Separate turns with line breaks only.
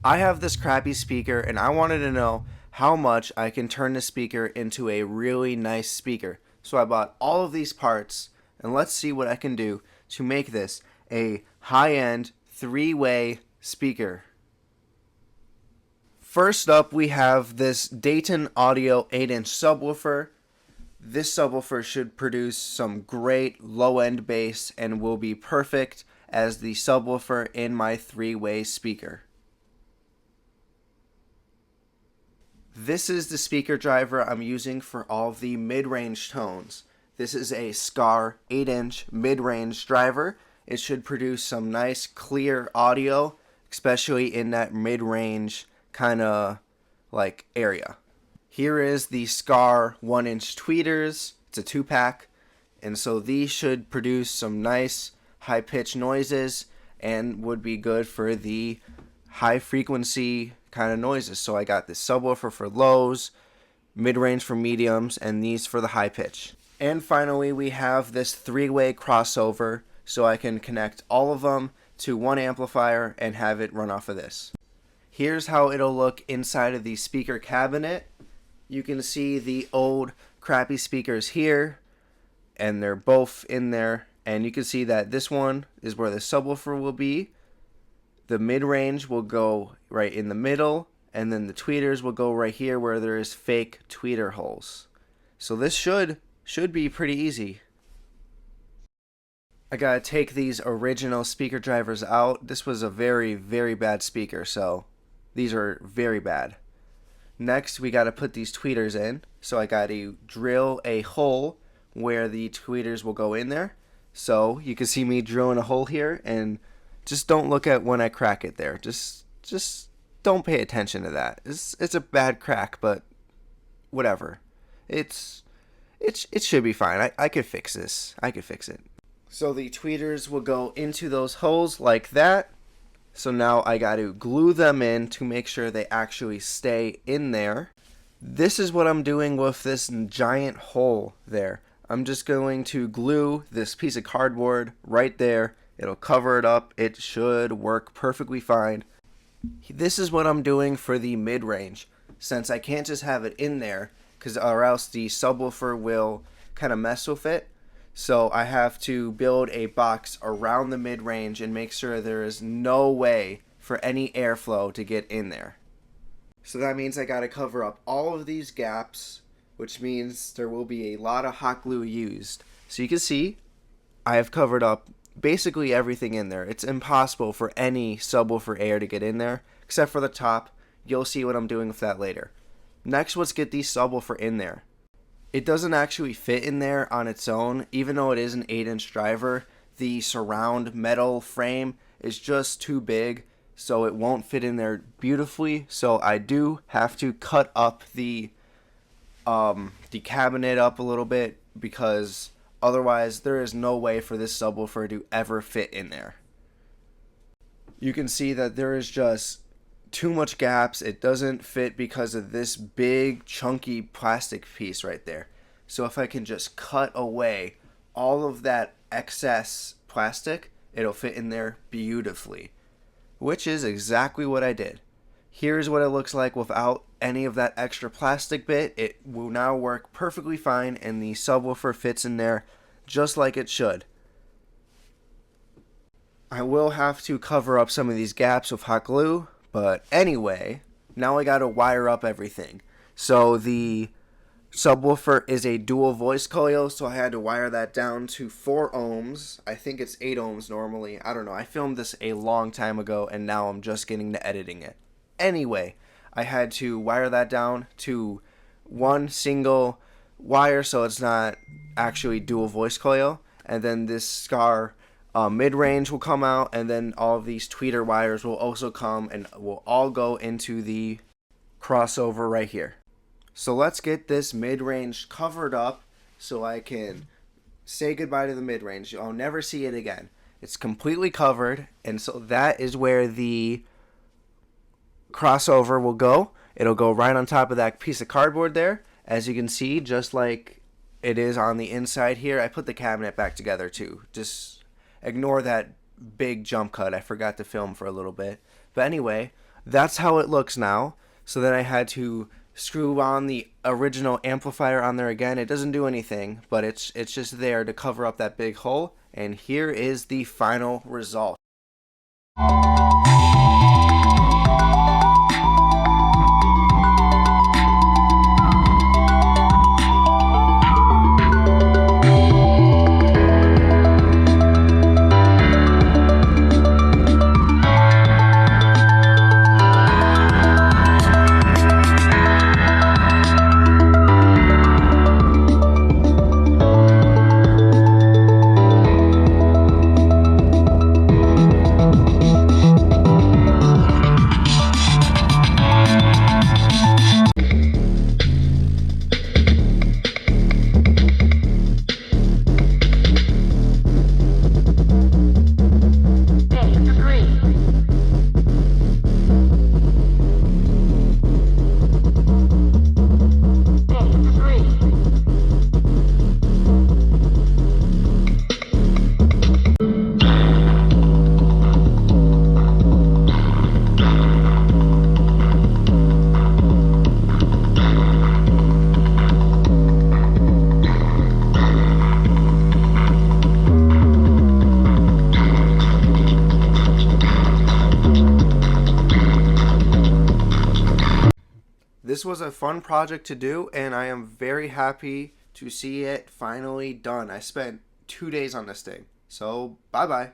I have this crappy speaker and I wanted to know how much I can turn the speaker into a really nice speaker. So I bought all of these parts and let's see what I can do to make this a high-end three-way speaker. First up, we have this Dayton Audio 8-inch subwoofer. This subwoofer should produce some great low-end bass and will be perfect as the subwoofer in my three-way speaker. This is the speaker driver I'm using for all of the mid-range tones. This is a Scar 8-inch mid-range driver. It should produce some nice clear audio, especially in that mid-range kind of like area. Here is the Scar 1-inch tweeters. It's a 2-pack, and so these should produce some nice high-pitched noises and would be good for the high frequency kind of noises. So I got this subwoofer for lows, mid-range for mediums, and these for the high pitch. And finally, we have this three-way crossover, so I can connect all of them to one amplifier and have it run off of this. Here's how it'll look inside of the speaker cabinet. You can see the old crappy speakers here, and they're both in there. And you can see that this one is where the subwoofer will be. The mid-range will go right in the middle, and then the tweeters will go right here where there is fake tweeter holes. So this should be pretty easy. I gotta take these original speaker drivers out. This was a very, very bad speaker, so these are very bad. Next, we gotta put these tweeters in. So I gotta drill a hole where the tweeters will go in there. So you can see me drilling a hole here, and just don't look at when I crack it there. Just don't pay attention to that. It's a bad crack, but whatever. It should be fine. I could fix this. I could fix it. So the tweeters will go into those holes like that. So now I got to glue them in to make sure they actually stay in there. This is what I'm doing with this giant hole there. I'm just going to glue this piece of cardboard right there. It'll cover it up. It should work perfectly fine. This is what I'm doing for the mid-range, since I can't just have it in there, or else the subwoofer will kind of mess with it. So I have to build a box around the mid-range and make sure there is no way for any airflow to get in there. So that means I got to cover up all of these gaps, which means there will be a lot of hot glue used. So you can see I have covered up basically everything in there. It's impossible for any subwoofer air to get in there, except for the top. You'll see what I'm doing with that later. Next, let's get the subwoofer in there. It doesn't actually fit in there on its own, even though it is an 8-inch driver. The surround metal frame is just too big, so it won't fit in there beautifully. So I do have to cut up the cabinet up a little bit, because otherwise there is no way for this subwoofer to ever fit in there. You can see that there is just too much gaps. It doesn't fit because of this big chunky plastic piece right there. So if I can just cut away all of that excess plastic, it'll fit in there beautifully, which is exactly what I did. Here's what it looks like without any of that extra plastic bit. It will now work perfectly fine, and the subwoofer fits in there just like it should. I will have to cover up some of these gaps with hot glue, but anyway, now I gotta wire up everything. So the subwoofer is a dual voice coil, so I had to wire that down to 4 ohms. I think it's 8 ohms normally. I don't know. I filmed this a long time ago, and now I'm just getting to editing it. Anyway, I had to wire that down to one single wire, so it's not actually dual voice coil. And then this Scar mid-range will come out, and then all of these tweeter wires will also come and will all go into the crossover right here. So let's get this mid-range covered up so I can say goodbye to the mid-range. I'll never see it again. It's completely covered, and so that is where the crossover will go. It'll go right on top of that piece of cardboard there. As you can see, just like it is on the inside here, I put the cabinet back together too. Just ignore that big jump cut. I forgot to film for a little bit. But anyway, That's how it looks now. So then I had to screw on the original amplifier on there again. It doesn't do anything, but it's just there to cover up that big hole. And here is the final result. This was a fun project to do, and I am very happy to see it finally done. I spent 2 days on this thing. So, bye-bye.